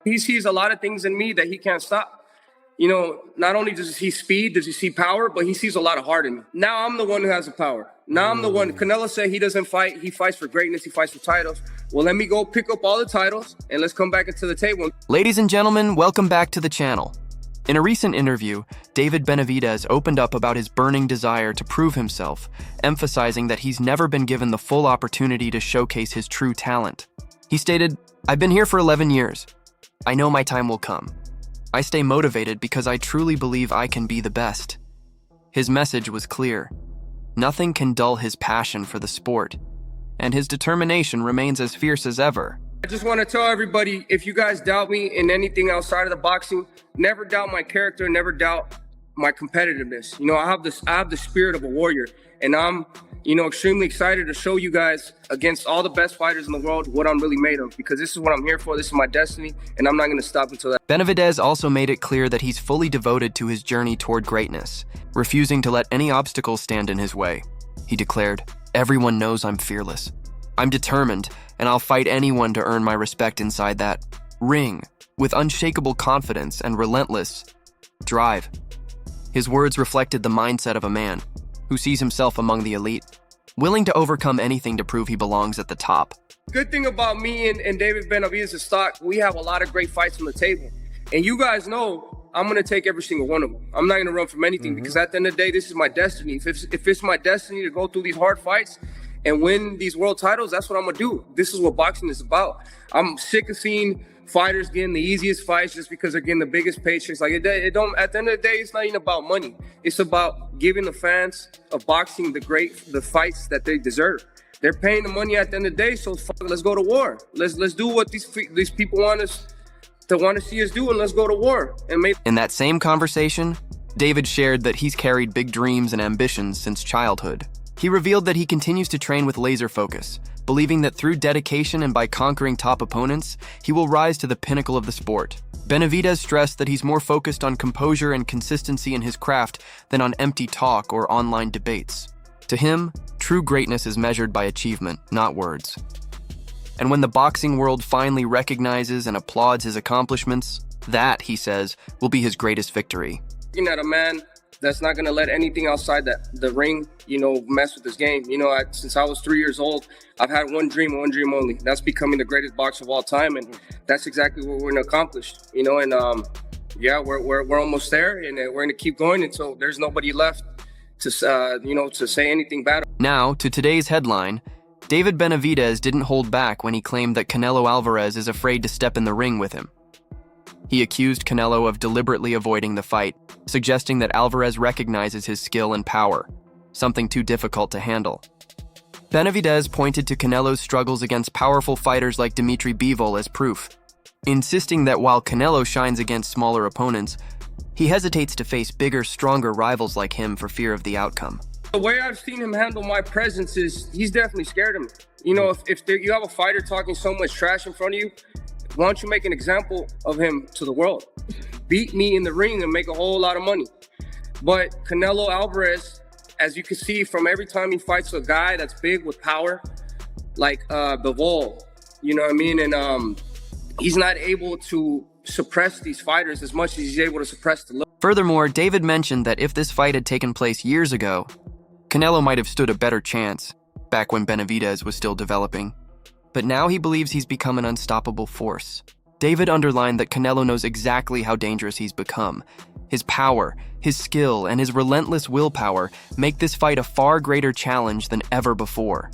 He sees a lot of things in me that he can't stop. You know, not only does he see speed, does he see power, but he sees a lot of heart in me. Now I'm the one who has the power. Now I'm the one. Canelo said he doesn't fight. He fights for greatness. He fights for titles. Well, let me go pick up all the titles and let's come back into the table. Ladies and gentlemen, welcome back to the channel. In a recent interview, David Benavidez opened up about his burning desire to prove himself, emphasizing that he's never been given the full opportunity to showcase his true talent. He stated, "I've been here for 11 years. I know my time will come. I stay motivated because I truly believe I can be the best." His message was clear. Nothing can dull his passion for the sport, and his determination remains as fierce as ever. I just want to tell everybody, if you guys doubt me in anything outside of the boxing, never doubt my character, never doubt my competitiveness. You know, I have the spirit of a warrior, and I'm, extremely excited to show you guys against all the best fighters in the world what I'm really made of, because this is what I'm here for. This is my destiny, and I'm not going to stop until that. Benavidez also made it clear that he's fully devoted to his journey toward greatness, refusing to let any obstacles stand in his way. He declared, "Everyone knows I'm fearless. I'm determined, and I'll fight anyone to earn my respect inside that ring with unshakable confidence and relentless drive." His words reflected the mindset of a man who sees himself among the elite, willing to overcome anything to prove he belongs at the top. Good thing about me and David Benavidez' stock, we have a lot of great fights on the table. And you guys know I'm going to take every single one of them. I'm not going to run from anything because at the end of the day, this is my destiny. If it's my destiny to go through these hard fights and win these world titles, that's what I'm going to do. This is what boxing is about. I'm sick of seeing fighters getting the easiest fights just because they're getting the biggest paychecks. Like it don't. At the end of the day, it's not even about money. It's about giving the fans of boxing the fights that they deserve. They're paying the money at the end of the day, so let's go to war. Let's do what these people want to see us do, and let's go to war. In that same conversation, David shared that he's carried big dreams and ambitions since childhood. He revealed that he continues to train with laser focus, believing that through dedication and by conquering top opponents, he will rise to the pinnacle of the sport. Benavidez stressed that he's more focused on composure and consistency in his craft than on empty talk or online debates. To him, true greatness is measured by achievement, not words. And when the boxing world finally recognizes and applauds his accomplishments, that, he says, will be his greatest victory. Looking at a man that's not going to let anything outside the ring, mess with his game. Since I was 3 years old, I've had one dream only. That's becoming the greatest boxer of all time, and that's exactly what we're going to accomplish. We're almost there, and we're going to keep going until there's nobody left to say anything bad. Now, to today's headline, David Benavidez didn't hold back when he claimed that Canelo Alvarez is afraid to step in the ring with him. He accused Canelo of deliberately avoiding the fight, suggesting that Alvarez recognizes his skill and power, something too difficult to handle. Benavidez pointed to Canelo's struggles against powerful fighters like Dimitri Bivol as proof, insisting that while Canelo shines against smaller opponents, he hesitates to face bigger, stronger rivals like him for fear of the outcome. The way I've seen him handle my presence is he's definitely scared of me. If you have a fighter talking so much trash in front of you, why don't you make an example of him to the world? Beat me in the ring and make a whole lot of money. But Canelo Alvarez, as you can see from every time he fights a guy that's big with power, like Bivol, you know what I mean? And he's not able to suppress these fighters as much as he's able to suppress the look. Furthermore, David mentioned that if this fight had taken place years ago, Canelo might have stood a better chance, back when Benavidez was still developing. But now he believes he's become an unstoppable force. David underlined that Canelo knows exactly how dangerous he's become. His power, his skill, and his relentless willpower make this fight a far greater challenge than ever before.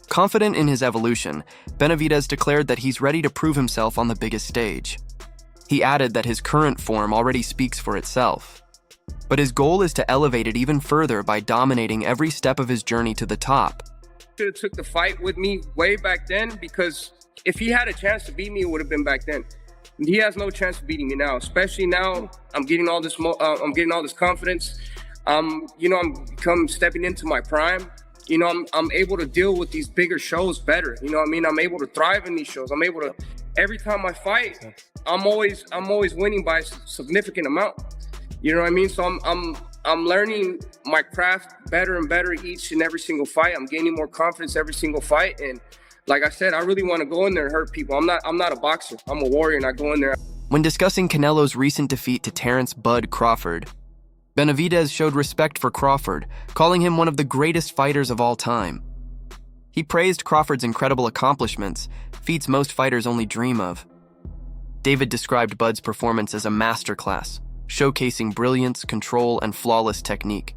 Confident in his evolution, Benavidez declared that he's ready to prove himself on the biggest stage. He added that his current form already speaks for itself. But his goal is to elevate it even further by dominating every step of his journey to the top. Should have took the fight with me way back then, because if he had a chance to beat me, it would have been back then. He has no chance of beating me now, especially now. I'm getting all this confidence. I'm stepping into my prime. I'm able to deal with these bigger shows better. I'm able to thrive in these shows. Every time I fight, I'm always winning by a significant amount. You know what I mean? So I'm learning my craft better and better each and every single fight. I'm gaining more confidence every single fight. And Like I said, I really want to go in there and hurt people. I'm not a boxer. I'm a warrior, and I go in there. When discussing Canelo's recent defeat to Terrence "Bud" Crawford, Benavidez showed respect for Crawford, calling him one of the greatest fighters of all time. He praised Crawford's incredible accomplishments, feats most fighters only dream of. David described Bud's performance as a masterclass, showcasing brilliance, control, and flawless technique.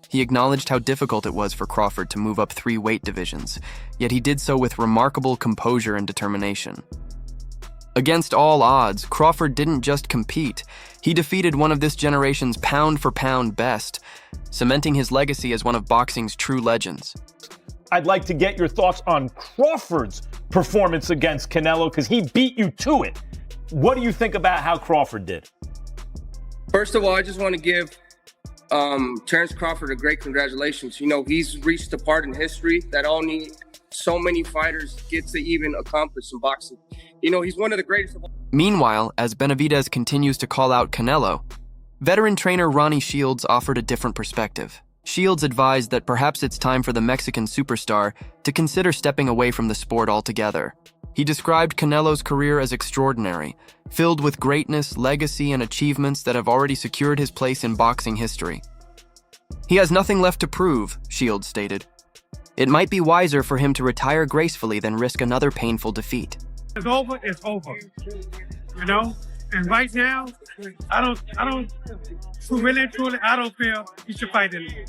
He acknowledged how difficult it was for Crawford to move up 3 weight divisions, yet he did so with remarkable composure and determination. Against all odds, Crawford didn't just compete, he defeated one of this generation's pound-for-pound best, cementing his legacy as one of boxing's true legends. I'd like to get your thoughts on Crawford's performance against Canelo, because he beat you to it. What do you think about how Crawford did? First of all, I just want to give Terrence Crawford a great congratulations. You know, he's reached a part in history that only so many fighters get to even accomplish in boxing. You know, he's one of the greatest of all. Meanwhile, as Benavidez continues to call out Canelo, veteran trainer Ronnie Shields offered a different perspective. Shields advised that perhaps it's time for the Mexican superstar to consider stepping away from the sport altogether. He described Canelo's career as extraordinary, filled with greatness, legacy, and achievements that have already secured his place in boxing history. He has nothing left to prove, Shields stated. It might be wiser for him to retire gracefully than risk another painful defeat. It's over, it's over. You know? And right now, I don't feel he should fight anymore.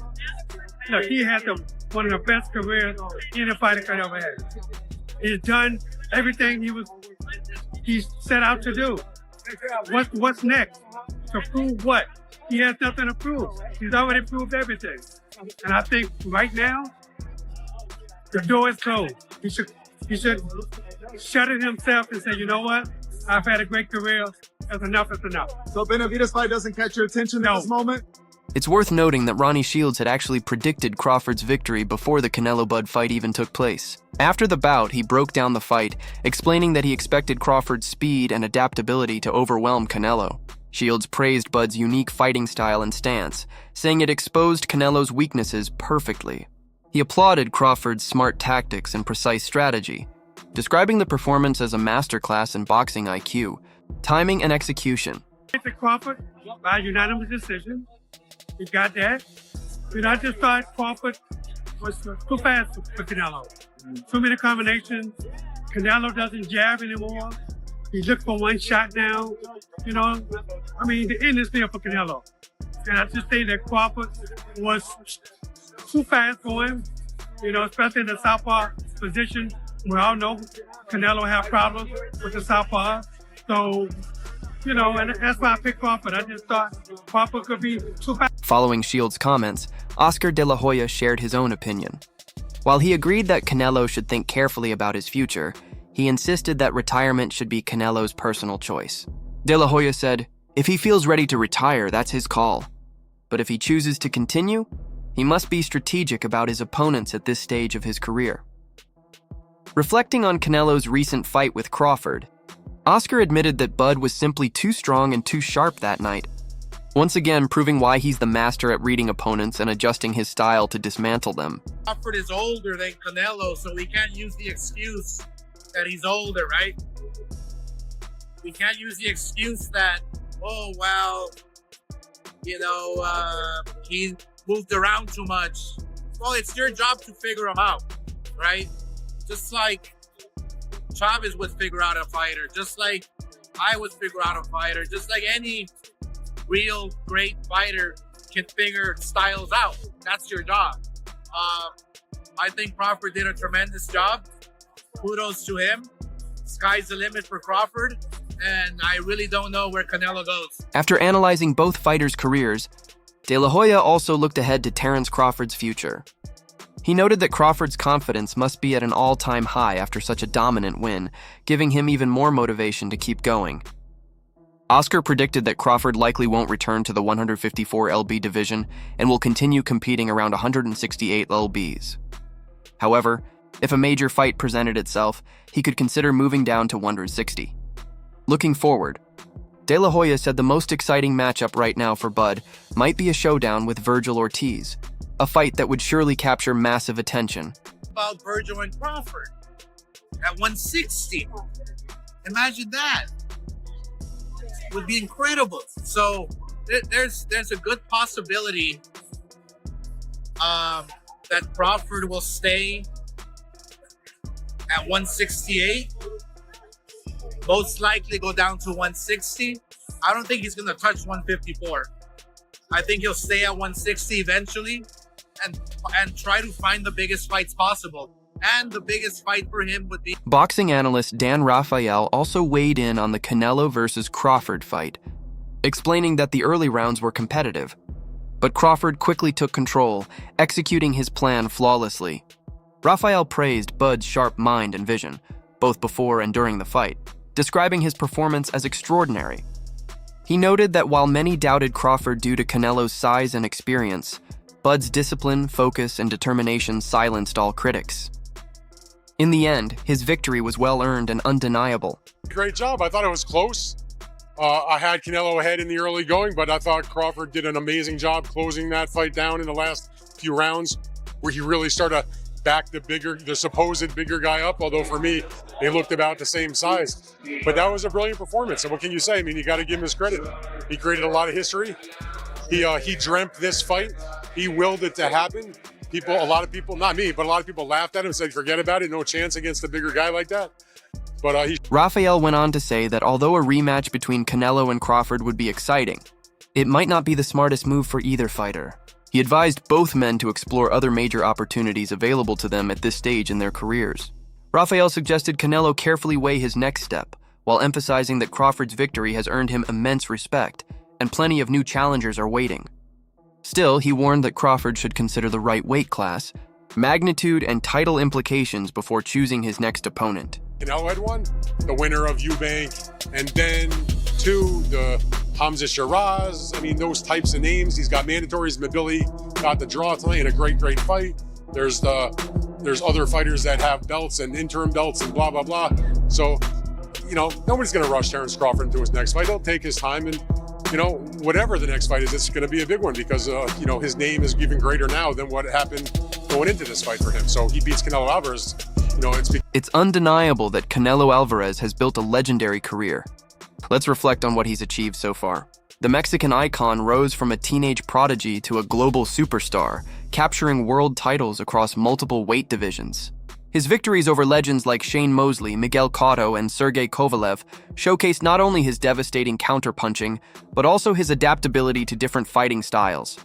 Look, he had one of the best careers any fighter could ever have. He's done everything he set out to do. What's next? To prove what? He has nothing to prove. He's already proved everything. And I think right now, the door is closed. He should shut it himself and say, you know what? I've had a great career. That's enough is enough. So Benavidez fight doesn't catch your attention at this moment? It's worth noting that Ronnie Shields had actually predicted Crawford's victory before the Canelo-Bud fight even took place. After the bout, he broke down the fight, explaining that he expected Crawford's speed and adaptability to overwhelm Canelo. Shields praised Bud's unique fighting style and stance, saying it exposed Canelo's weaknesses perfectly. He applauded Crawford's smart tactics and precise strategy, describing the performance as a masterclass in boxing IQ, timing, and execution. Crawford by unanimous decision. He got that. And I just thought Crawford was too fast for Canelo. Too many combinations. Canelo doesn't jab anymore. He looks for one shot now. You know, I mean, the end is there for Canelo. And I just think that Crawford was too fast for him, you know, especially in the southpaw position. We all know Canelo have problems with the southpaw. So, you know, and that's why I picked Crawford. I just thought Crawford could be too fast. Following Shields' comments, Oscar De La Hoya shared his own opinion. While he agreed that Canelo should think carefully about his future, he insisted that retirement should be Canelo's personal choice. De La Hoya said, "If he feels ready to retire, that's his call. But if he chooses to continue, he must be strategic about his opponents at this stage of his career." Reflecting on Canelo's recent fight with Crawford, Oscar admitted that Bud was simply too strong and too sharp that night, once again proving why he's the master at reading opponents and adjusting his style to dismantle them. Crawford is older than Canelo, so we can't use the excuse that he's older, right? We can't use the excuse that, oh, well, you know, he moved around too much. Well, it's your job to figure him out, right? Just like Chavez would figure out a fighter, just like I would figure out a fighter, just like any real great fighter can figure styles out. That's your job. I think Crawford did a tremendous job. Kudos to him. Sky's the limit for Crawford, and I really don't know where Canelo goes. After analyzing both fighters' careers, De La Hoya also looked ahead to Terrence Crawford's future. He noted that Crawford's confidence must be at an all-time high after such a dominant win, giving him even more motivation to keep going. Oscar predicted that Crawford likely won't return to the 154 lb division and will continue competing around 168 lbs. However, if a major fight presented itself, he could consider moving down to 160. Looking forward, De La Hoya said the most exciting matchup right now for Bud might be a showdown with Virgil Ortiz, a fight that would surely capture massive attention. About Virgil and Crawford. at 160. Imagine that. Would be incredible. So there's a good possibility that Crawford will stay at 168. Most likely go down to 160. I don't think he's going to touch 154. I think he'll stay at 160 eventually and try to find the biggest fights possible. And the biggest fight for him would be... Boxing analyst Dan Rafael also weighed in on the Canelo versus Crawford fight, explaining that the early rounds were competitive. But Crawford quickly took control, executing his plan flawlessly. Rafael praised Bud's sharp mind and vision, both before and during the fight, describing his performance as extraordinary. He noted that while many doubted Crawford due to Canelo's size and experience, Bud's discipline, focus, and determination silenced all critics. In the end, his victory was well-earned and undeniable. Great job. I thought it was close. I had Canelo ahead in the early going, but I thought Crawford did an amazing job closing that fight down in the last few rounds, where he really started to back the supposed bigger guy up, although for me, they looked about the same size. But that was a brilliant performance, and what can you say? I mean, you got to give him his credit. He created a lot of history. He dreamt this fight. He willed it to happen. A lot of people, not me, but a lot of people laughed at him and said, forget about it, no chance against a bigger guy like that. But Rafael went on to say that although a rematch between Canelo and Crawford would be exciting, it might not be the smartest move for either fighter. He advised both men to explore other major opportunities available to them at this stage in their careers. Rafael suggested Canelo carefully weigh his next step, while emphasizing that Crawford's victory has earned him immense respect, and plenty of new challengers are waiting. Still, he warned that Crawford should consider the right weight class, magnitude, and title implications before choosing his next opponent. Canelo had one, the winner of Eubank, and then two, the Hamza Shiraz. I mean, those types of names. He's got mandatories. Mabili got the draw tonight in a great fight. There's other fighters that have belts and interim belts and blah, blah, blah. So, nobody's going to rush Terence Crawford into his next fight. He'll take his time, and, whatever the next fight is, it's going to be a big one because, his name is even greater now than what happened going into this fight for him. So he beats Canelo Alvarez. It's undeniable that Canelo Alvarez has built a legendary career. Let's reflect on what he's achieved so far. The Mexican icon rose from a teenage prodigy to a global superstar, capturing world titles across multiple weight divisions. His victories over legends like Shane Mosley, Miguel Cotto, and Sergey Kovalev showcased not only his devastating counterpunching, but also his adaptability to different fighting styles.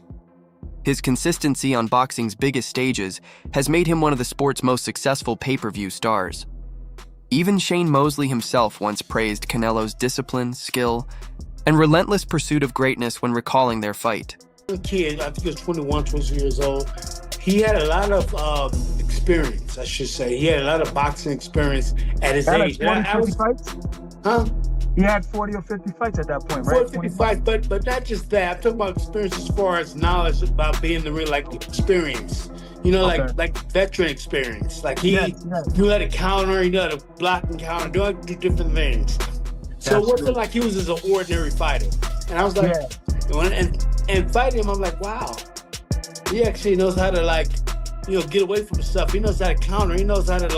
His consistency on boxing's biggest stages has made him one of the sport's most successful pay-per-view stars. Even Shane Mosley himself once praised Canelo's discipline, skill, and relentless pursuit of greatness when recalling their fight. A kid, I think he was 21, 22 years old. He had a lot of experience, I should say. He had a lot of boxing experience at his age. 40, 50 fights? Huh? He had 40 or 50 fights at that point, right? 40, 50 fights, but not just that. I'm talking about experience as far as knowledge about being the real, experience. Like veteran experience. Like he knew how to counter, he knew how to block and counter, do different things. So it wasn't like he was just an ordinary fighter. And I was like, and fighting him, I'm like, wow. He actually knows how to get away from stuff. He knows how to counter. He knows how to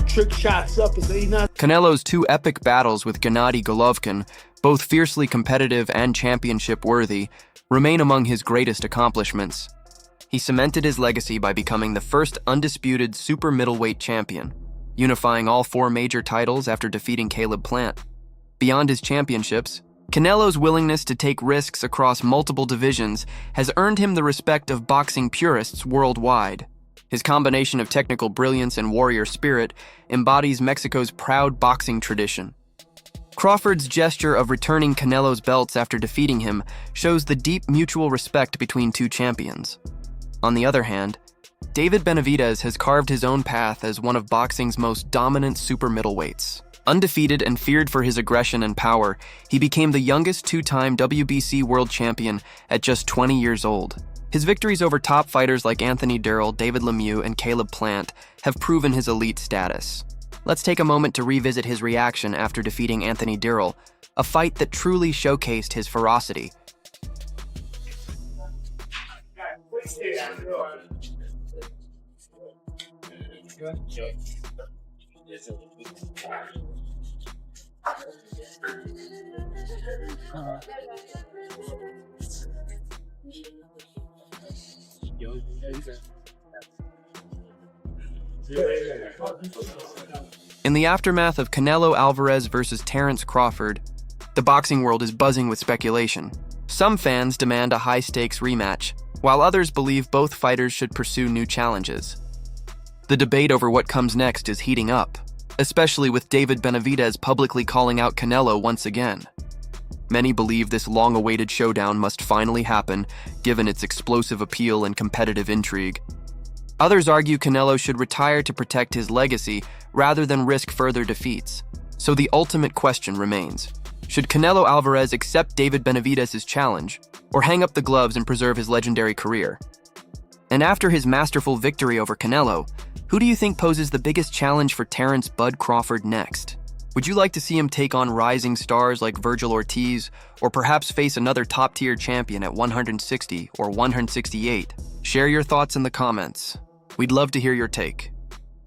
trick shots up. Canelo's two epic battles with Gennady Golovkin, both fiercely competitive and championship-worthy, remain among his greatest accomplishments. He cemented his legacy by becoming the first undisputed super middleweight champion, unifying all four major titles after defeating Caleb Plant. Beyond his championships, Canelo's willingness to take risks across multiple divisions has earned him the respect of boxing purists worldwide. His combination of technical brilliance and warrior spirit embodies Mexico's proud boxing tradition. Crawford's gesture of returning Canelo's belts after defeating him shows the deep mutual respect between two champions. On the other hand, David Benavidez has carved his own path as one of boxing's most dominant super middleweights. Undefeated and feared for his aggression and power, he became the youngest two-time WBC world champion at just 20 years old. His victories over top fighters like Anthony Durrell, David Lemieux, and Caleb Plant have proven his elite status. Let's take a moment to revisit his reaction after defeating Anthony Durrell, a fight that truly showcased his ferocity. In the aftermath of Canelo Alvarez versus Terence Crawford, the boxing world is buzzing with speculation. Some fans demand a high-stakes rematch, while others believe both fighters should pursue new challenges. The debate over what comes next is heating up, especially with David Benavidez publicly calling out Canelo once again. Many believe this long-awaited showdown must finally happen, given its explosive appeal and competitive intrigue. Others argue Canelo should retire to protect his legacy rather than risk further defeats. So the ultimate question remains: should Canelo Alvarez accept David Benavidez's challenge, or hang up the gloves and preserve his legendary career? And after his masterful victory over Canelo, who do you think poses the biggest challenge for Terence "Bud" Crawford next? Would you like to see him take on rising stars like Virgil Ortiz, or perhaps face another top-tier champion at 160 or 168? Share your thoughts in the comments. We'd love to hear your take.